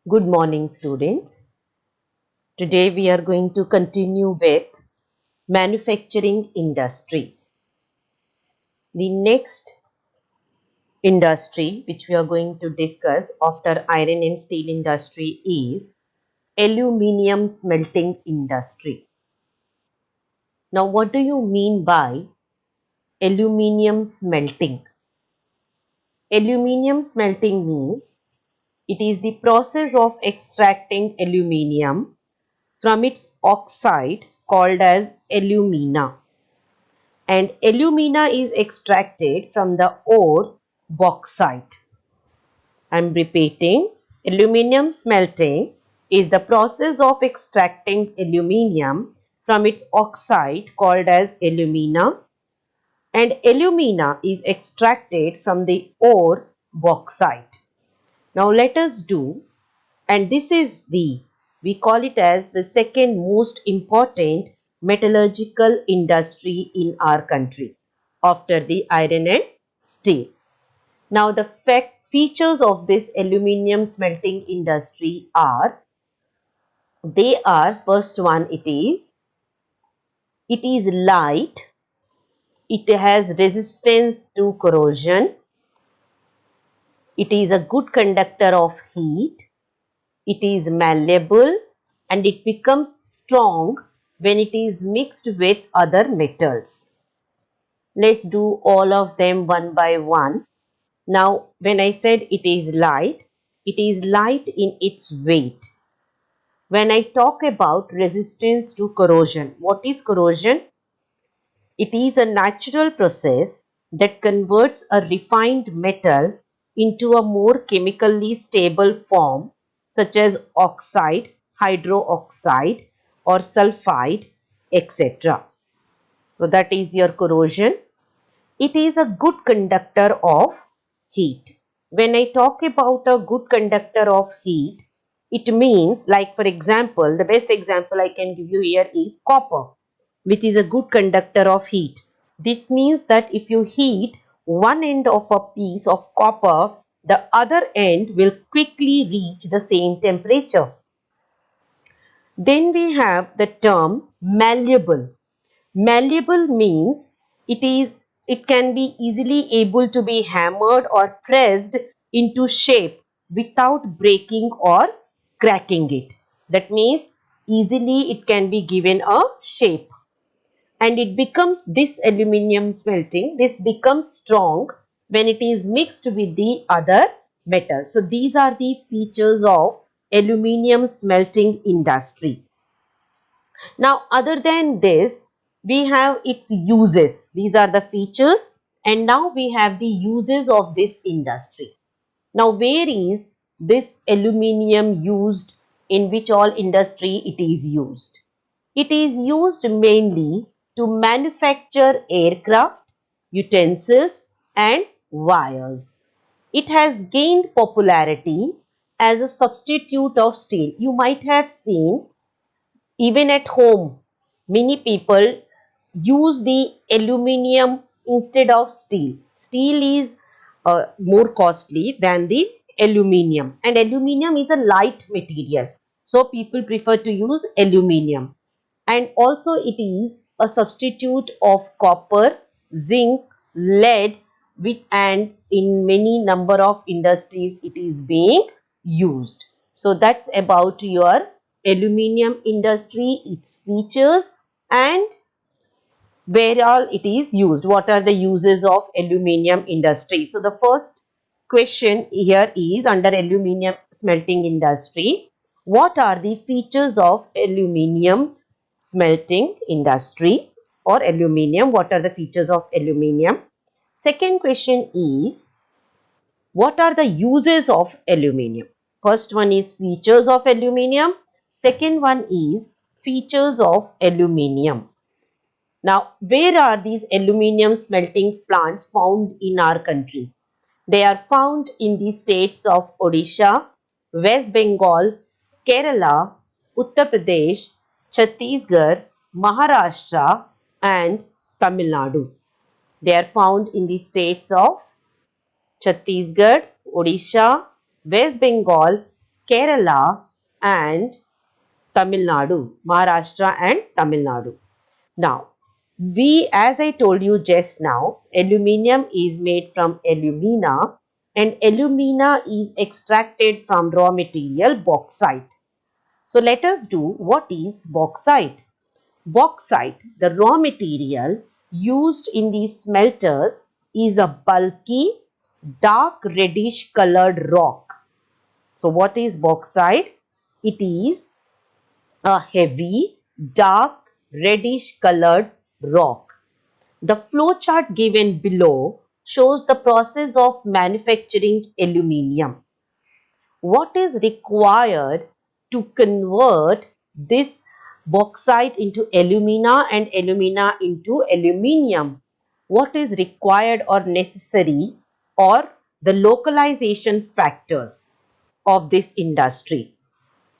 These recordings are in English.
Good morning, students. Today we are going to continue with manufacturing industries. The next industry which we are going to discuss after iron and steel industry is aluminium smelting industry. Now, what do you mean by aluminium smelting? Aluminium smelting means it is the process of extracting aluminium from its oxide called as alumina, and alumina is extracted from the ore bauxite. I am repeating, aluminium smelting is the process of extracting aluminium from its oxide called as alumina, and alumina is extracted from the ore bauxite. Now let us do, and this is we call it as the second most important metallurgical industry in our country after the iron and steel. Now the features of this aluminium smelting industry are, they are, first one, it is light, it has resistance to corrosion, it is a good conductor of heat, it is malleable, and it becomes strong when it is mixed with other metals. Let's do all of them one by one. Now, when I said it is light in its weight. When I talk about resistance to corrosion, what is corrosion? It is a natural process that converts a refined metal into a more chemically stable form, such as oxide, hydroxide, or sulfide, etc. So that is your corrosion. It is a good conductor of heat. When I talk about a good conductor of heat, it means, like for example, the best example I can give you here is copper, which is a good conductor of heat. This means that if you heat one end of a piece of copper, the other end will quickly reach the same temperature. Then we have the term malleable. Malleable means it can be easily able to be hammered or pressed into shape without breaking or cracking it. That means easily it can be given a shape, and it becomes, this aluminium smelting, this becomes strong when it is mixed with the other metal. So these are the features of aluminium smelting industry. Now, other than this, we have its uses. These are the features, and now we have the uses of this industry. Now, where is this aluminium used? In which all industry it is used? It is used mainly to manufacture aircraft, utensils, and wires. It has gained popularity as a substitute of steel. You might have seen, even at home, many people use the aluminium instead of steel. Steel is more costly than the aluminium, and aluminium is a light material. So people prefer to use aluminium. And also it is a substitute of copper, zinc, lead, and in many number of industries it is being used. So that's about your aluminium industry, its features, and where all it is used. What are the uses of aluminium industry? So the first question here is, under aluminium smelting industry, what are the features of aluminium smelting industry, or aluminium? What are the features of aluminium? Second question is, what are the uses of aluminium? First one is features of aluminium. Second one is features of aluminium. Now, where are these aluminium smelting plants found in our country? They are found in the states of Odisha, West Bengal, Kerala, Uttar Pradesh, Chhattisgarh, Maharashtra, and Tamil Nadu. They are found in the states of Chhattisgarh, Odisha, West Bengal, Kerala and Tamil Nadu, Maharashtra and Tamil Nadu. Now, as I told you just now, aluminium is made from alumina and alumina is extracted from raw material bauxite. So let us do what is bauxite. Bauxite, the raw material used in these smelters, is a bulky, dark reddish colored rock. So what is bauxite? It is a heavy, dark reddish colored rock. The flowchart given below shows the process of manufacturing aluminium. What is required to convert this bauxite into alumina and alumina into aluminium? What is required or necessary, or the localization factors of this industry?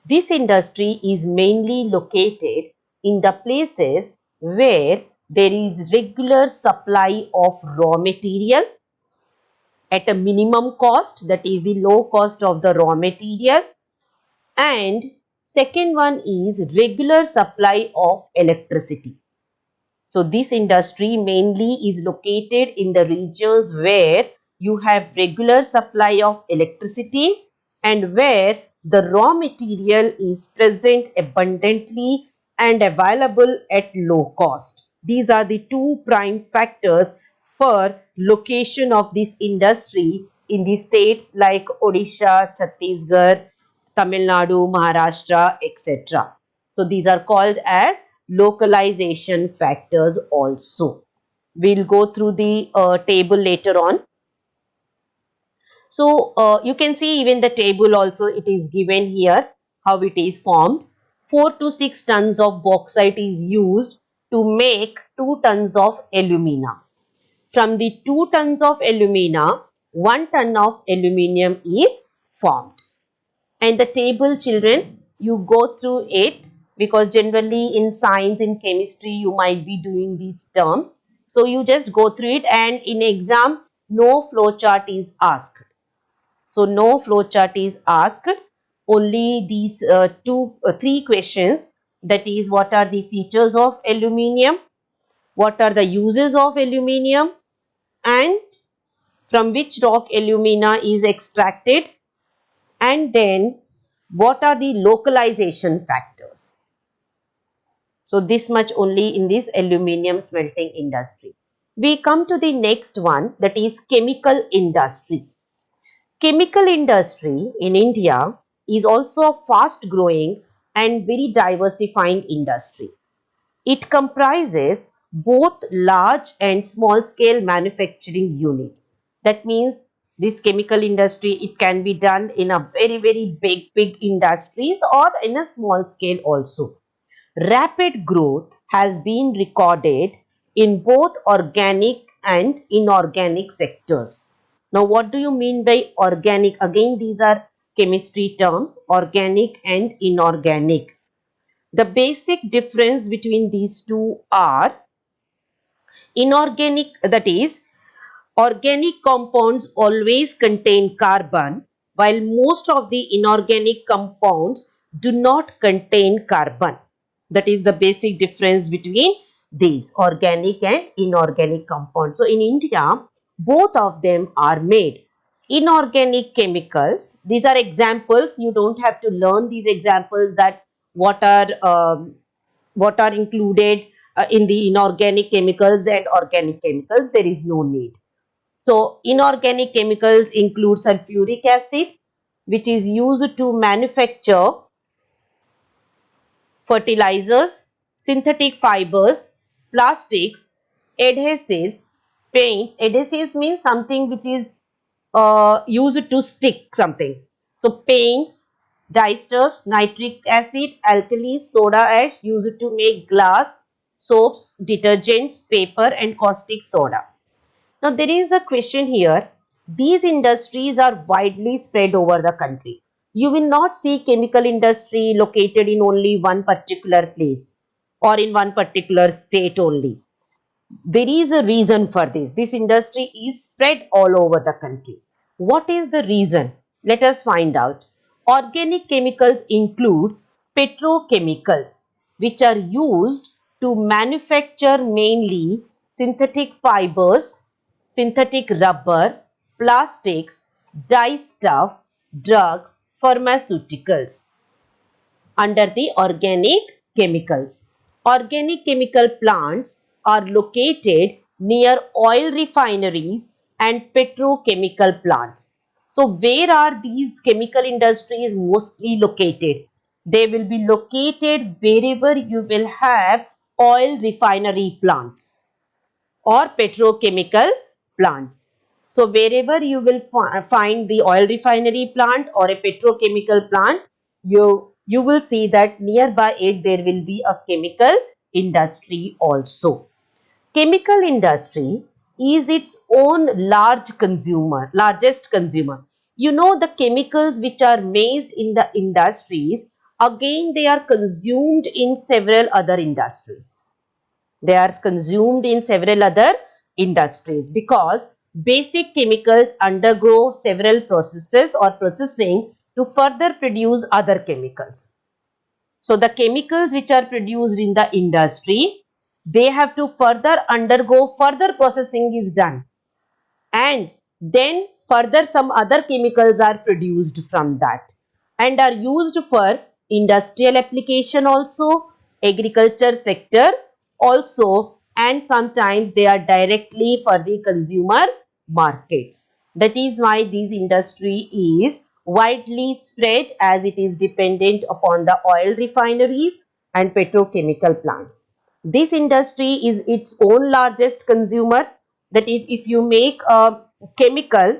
This industry is mainly located in the places where there is regular supply of raw material at a minimum cost, that is the low cost of the raw material, and second one is regular supply of electricity. So this industry mainly is located in the regions where you have regular supply of electricity and where the raw material is present abundantly and available at low cost. These are the two prime factors for location of this industry in the states like Odisha, Chhattisgarh, Tamil Nadu, Maharashtra, etc. So these are called as localization factors also. We'll go through the table later on. So you can see even the table also, it is given here how it is formed. 4 to 6 tons of bauxite is used to make 2 tons of alumina. From the 2 tons of alumina, 1 ton of aluminium is formed. And the table, children, you go through it, because generally in science, in chemistry, you might be doing these terms. So you just go through it, and in exam, no flow chart is asked. So no flow chart is asked. Only these three questions, that is, what are the features of aluminium, what are the uses of aluminium, and from which rock alumina is extracted, and then what are the localization factors. So this much only in this aluminium smelting industry. We come to the next one, that is chemical industry. Chemical industry in India is also a fast growing and very diversifying industry. It comprises both large and small scale manufacturing units. That means this chemical industry, it can be done in a very big industries or in a small scale also. Rapid growth has been recorded in both organic and inorganic sectors. Now, what do you mean by organic? Again, these are chemistry terms, organic and inorganic. The basic difference between these two are inorganic, that is, organic compounds always contain carbon, while most of the inorganic compounds do not contain carbon. That is the basic difference between these organic and inorganic compounds. So in India, both of them are made. Inorganic chemicals, these are examples. You don't have to learn these examples, that what are included in the inorganic chemicals and organic chemicals. There is no need. So inorganic chemicals include sulfuric acid, which is used to manufacture fertilizers, synthetic fibers, plastics, adhesives, paints. Adhesives means something which is used to stick something. So paints, dyestuffs, nitric acid, alkali, soda ash used to make glass, soaps, detergents, paper and caustic soda. Now there is a question here. These industries are widely spread over the country. You will not see chemical industry located in only one particular place or in one particular state only. There is a reason for this. This industry is spread all over the country. What is the reason? Let us find out. Organic chemicals include petrochemicals, which are used to manufacture mainly synthetic fibers, synthetic rubber, plastics, dyestuff, drugs, pharmaceuticals under the organic chemicals. Organic chemical plants are located near oil refineries and petrochemical plants. So where are these chemical industries mostly located? They will be located wherever you will have oil refinery plants or petrochemical plants. So wherever you will find the oil refinery plant or a petrochemical plant, you will see that nearby it there will be a chemical industry also. Chemical industry is its own largest consumer. You know, the chemicals which are made in the industries, again they are consumed in several other industries. They are consumed in several other industries because basic chemicals undergo several processes or processing to further produce other chemicals. So the chemicals which are produced in the industry, they have to further undergo further processing is done, and then further some other chemicals are produced from that and are used for industrial application also, agriculture sector also, and sometimes they are directly for the consumer markets. That is why this industry is widely spread, as it is dependent upon the oil refineries and petrochemical plants. This industry is its own largest consumer. That is, if you make a chemical,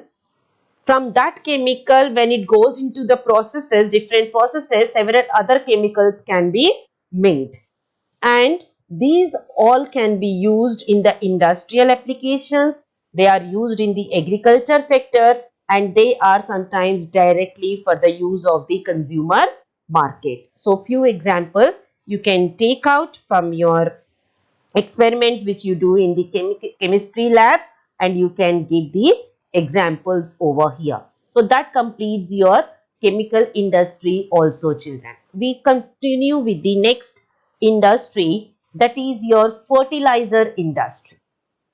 from that chemical when it goes into the processes, different processes, several other chemicals can be made, and these all can be used in the industrial applications. They are used in the agriculture sector, and they are sometimes directly for the use of the consumer market. So few examples you can take out from your experiments which you do in the chemistry labs, and you can give the examples over here. So that completes your chemical industry also, children. We continue with the next industry, that is your fertilizer industry.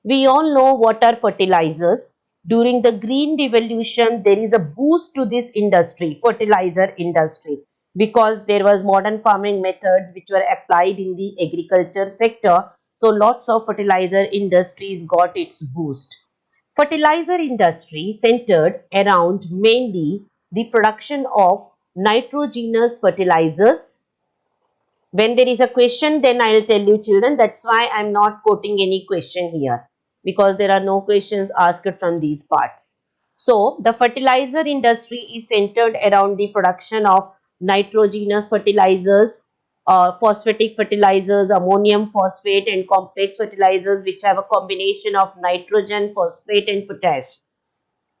We all know what are fertilizers. During the green revolution, there is a boost to this industry, fertilizer industry, because there was modern farming methods which were applied in the agriculture sector. So lots of fertilizer industries got its boost. Fertilizer industry centered around mainly the production of nitrogenous fertilizers. When there is a question, then I will tell you, children. That's why I am not quoting any question here, because there are no questions asked from these parts. So the fertilizer industry is centered around the production of nitrogenous fertilizers, phosphatic fertilizers, ammonium phosphate, and complex fertilizers which have a combination of nitrogen, phosphate, and potash.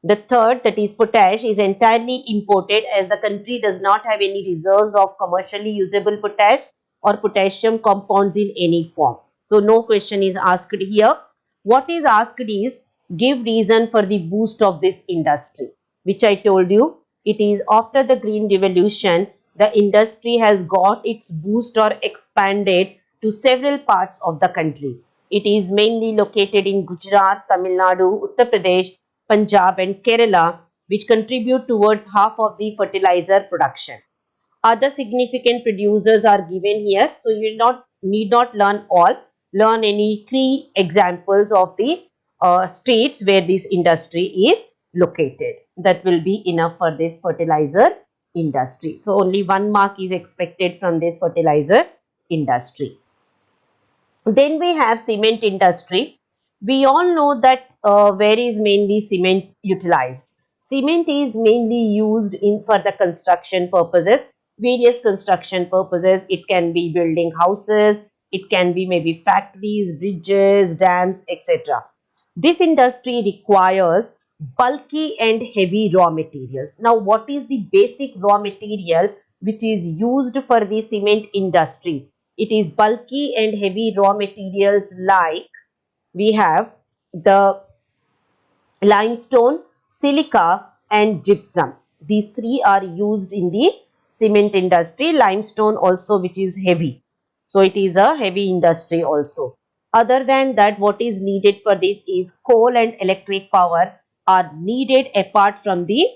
The third, that is potash, is entirely imported as the country does not have any reserves of commercially usable potash or potassium compounds in any form. So no question is asked here. What is asked is, give reason for the boost of this industry, which I told you. It is after the Green Revolution, the industry has got its boost or expanded to several parts of the country. It is mainly located in Gujarat, Tamil Nadu, Uttar Pradesh, Punjab, and Kerala, which contribute towards half of the fertilizer production. Other significant producers are given here, so you need not learn all. Learn any three examples of the states where this industry is located. That will be enough for this fertilizer industry. So only 1 mark is expected from this fertilizer industry. Then we have cement industry. We all know that where is mainly cement utilized. Cement is mainly used in for the construction purposes, various construction purposes. It can be building houses, it can be maybe factories, bridges, dams, etc. This industry requires bulky and heavy raw materials. Now, what is the basic raw material which is used for the cement industry? It is bulky and heavy raw materials like we have the limestone, silica, and gypsum. These three are used in the cement industry. Limestone also, which is heavy. So it is a heavy industry also. Other than that, what is needed for this is coal and electric power are needed apart from the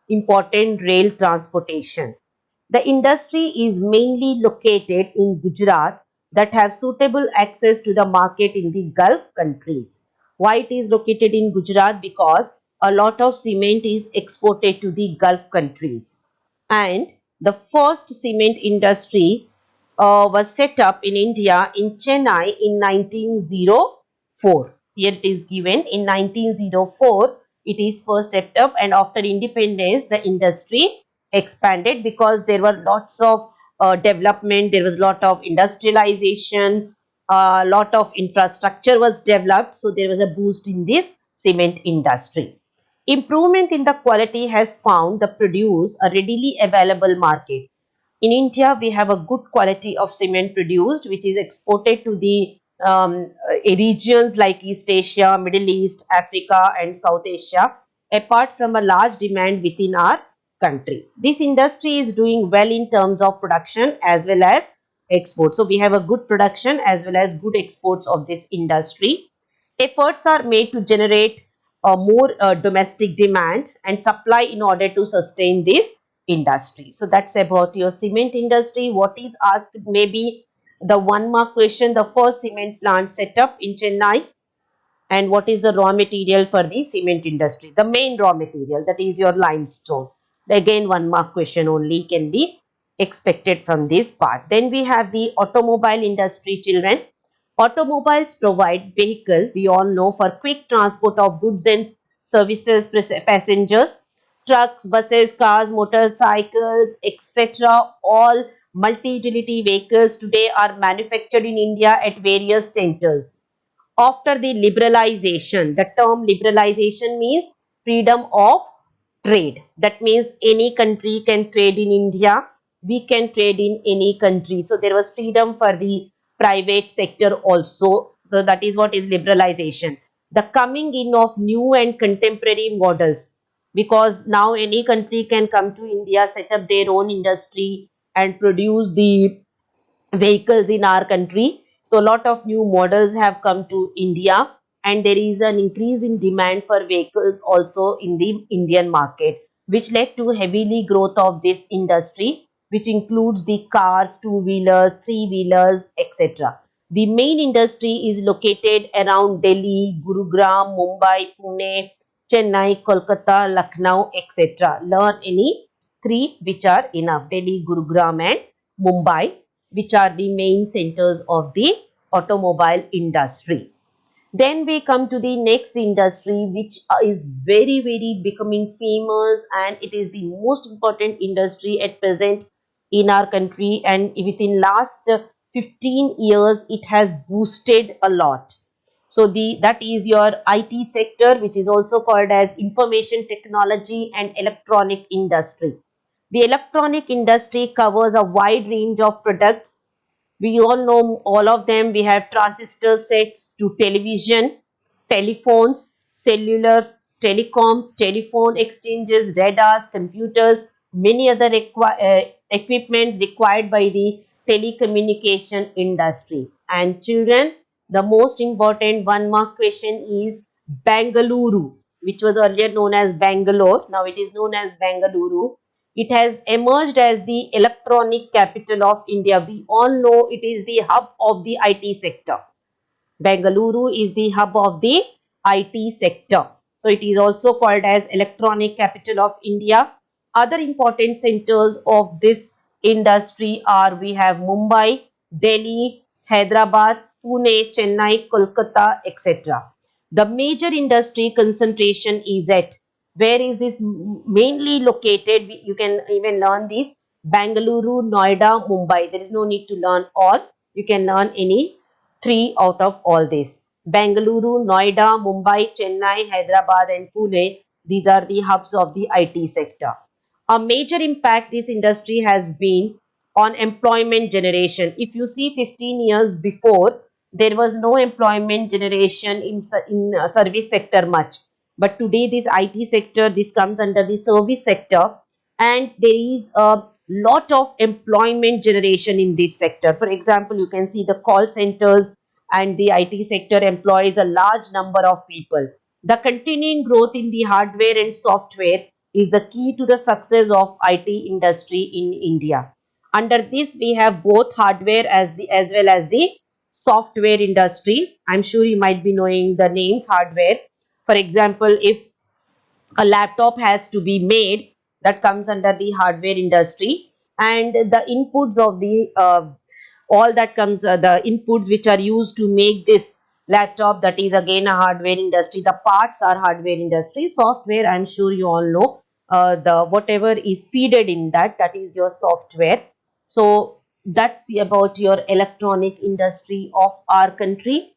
important rail transportation. The industry is mainly located in Gujarat that have suitable access to the market in the Gulf countries. Why it is located in Gujarat? Because a lot of cement is exported to the Gulf countries. And the first cement industry was set up in India in Chennai in 1904. Here it is given in 1904. It is first set up, and after independence, the industry expanded because there were lots of development. There was a lot of industrialization. A lot of infrastructure was developed. So there was a boost in this cement industry. Improvement in the quality has found the produce a readily available market. In India, we have a good quality of cement produced, which is exported to the regions like East Asia, Middle East, Africa, and South Asia, apart from a large demand within our country. This industry is doing well in terms of production as well as export. So we have a good production as well as good exports of this industry. Efforts are made to generate more domestic demand and supply in order to sustain this industry. So that's about your cement industry. What is asked, maybe the one mark question, the first cement plant set up in Chennai, and what is the raw material for the cement industry? The main raw material, that is your limestone. Again, one mark question only can be expected from this part. Then we have the automobile industry, children. Automobiles provide vehicle, we all know, for quick transport of goods and services, passengers. Trucks, buses, cars, motorcycles, etc. All multi-utility vehicles today are manufactured in India at various centers. After the liberalization, the term liberalization means freedom of trade. That means any country can trade in India. We can trade in any country. So there was freedom for the private sector also. So that is what is liberalization. The coming in of new and contemporary models, because now any country can come to India, set up their own industry and produce the vehicles in our country. So a lot of new models have come to India, and there is an increase in demand for vehicles also in the Indian market, which led to heavily growth of this industry, which includes the cars, two-wheelers, three-wheelers, etc. The main industry is located around Delhi, Gurugram, Mumbai, Pune, Chennai, Kolkata, Lucknow, etc. Learn any three which are enough: Delhi, Gurugram, and Mumbai, which are the main centers of the automobile industry. Then we come to the next industry, which is very, very becoming famous, and it is the most important industry at present in our country. And within last 15 years, it has boosted a lot. So that is your IT sector, which is also called as information technology and electronic industry. The electronic industry covers a wide range of products. We all know all of them. We have transistor sets to television, telephones, cellular, telecom, telephone exchanges, radars, computers, many other equipments required by the telecommunication industry. And children, the most important one mark question is Bangalore, which was earlier known as Bangalore. Now it is known as Bangalore. It has emerged as the electronic capital of India. We all know it is the hub of the IT sector. Bengaluru is the hub of the IT sector. So it is also called as electronic capital of India. Other important centers of this industry are, we have Mumbai, Delhi, Hyderabad, Pune, Chennai, Kolkata, etc. The major industry concentration is at, where is this mainly located? You can even learn these: Bangalore, Noida, Mumbai. There is no need to learn all. You can learn any three out of all this. Bangalore, Noida, Mumbai, Chennai, Hyderabad, and Pune. These are the hubs of the IT sector. A major impact this industry has been on employment generation. If you see 15 years before, there was no employment generation in service sector much. But today this IT sector, this comes under the service sector. and there is a lot of employment generation in this sector. For example, you can see the call centers and the IT sector employs a large number of people. The continuing growth in the hardware and software is the key to the success of IT industry in India. Under this, we have both hardware as well as the software industry. I'm sure you might be knowing the names hardware. For example, if a laptop has to be made, that comes under the hardware industry, and the inputs of the all that comes the inputs which are used to make this laptop, that is again a hardware industry. The parts are hardware industry. Software, I'm sure you all know, the whatever is feeded in that, that is your software. So that's about your electronic industry of our country,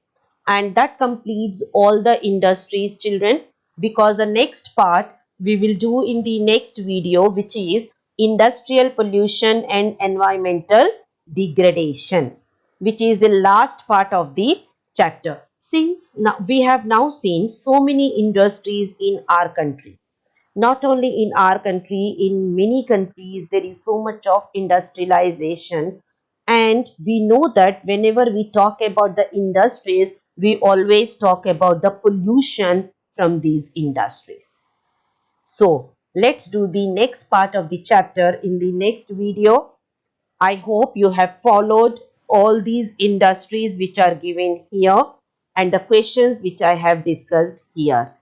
and that completes all the industries, children, because the next part we will do in the next video, which is industrial pollution and environmental degradation, which is the last part of the chapter. Since now we have now seen so many industries in our country, not only in our country, in many countries there is so much of industrialization, and we know that whenever we talk about the industries, we always talk about the pollution from these industries. So let's do the next part of the chapter in the next video. I hope you have followed all these industries which are given here and the questions which I have discussed here.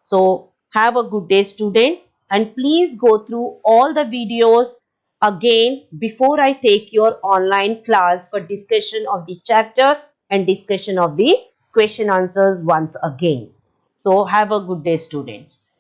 So have a good day, students, and please go through all the videos again before I take your online class for discussion of the chapter and discussion of the question answers once again. So have a good day, students.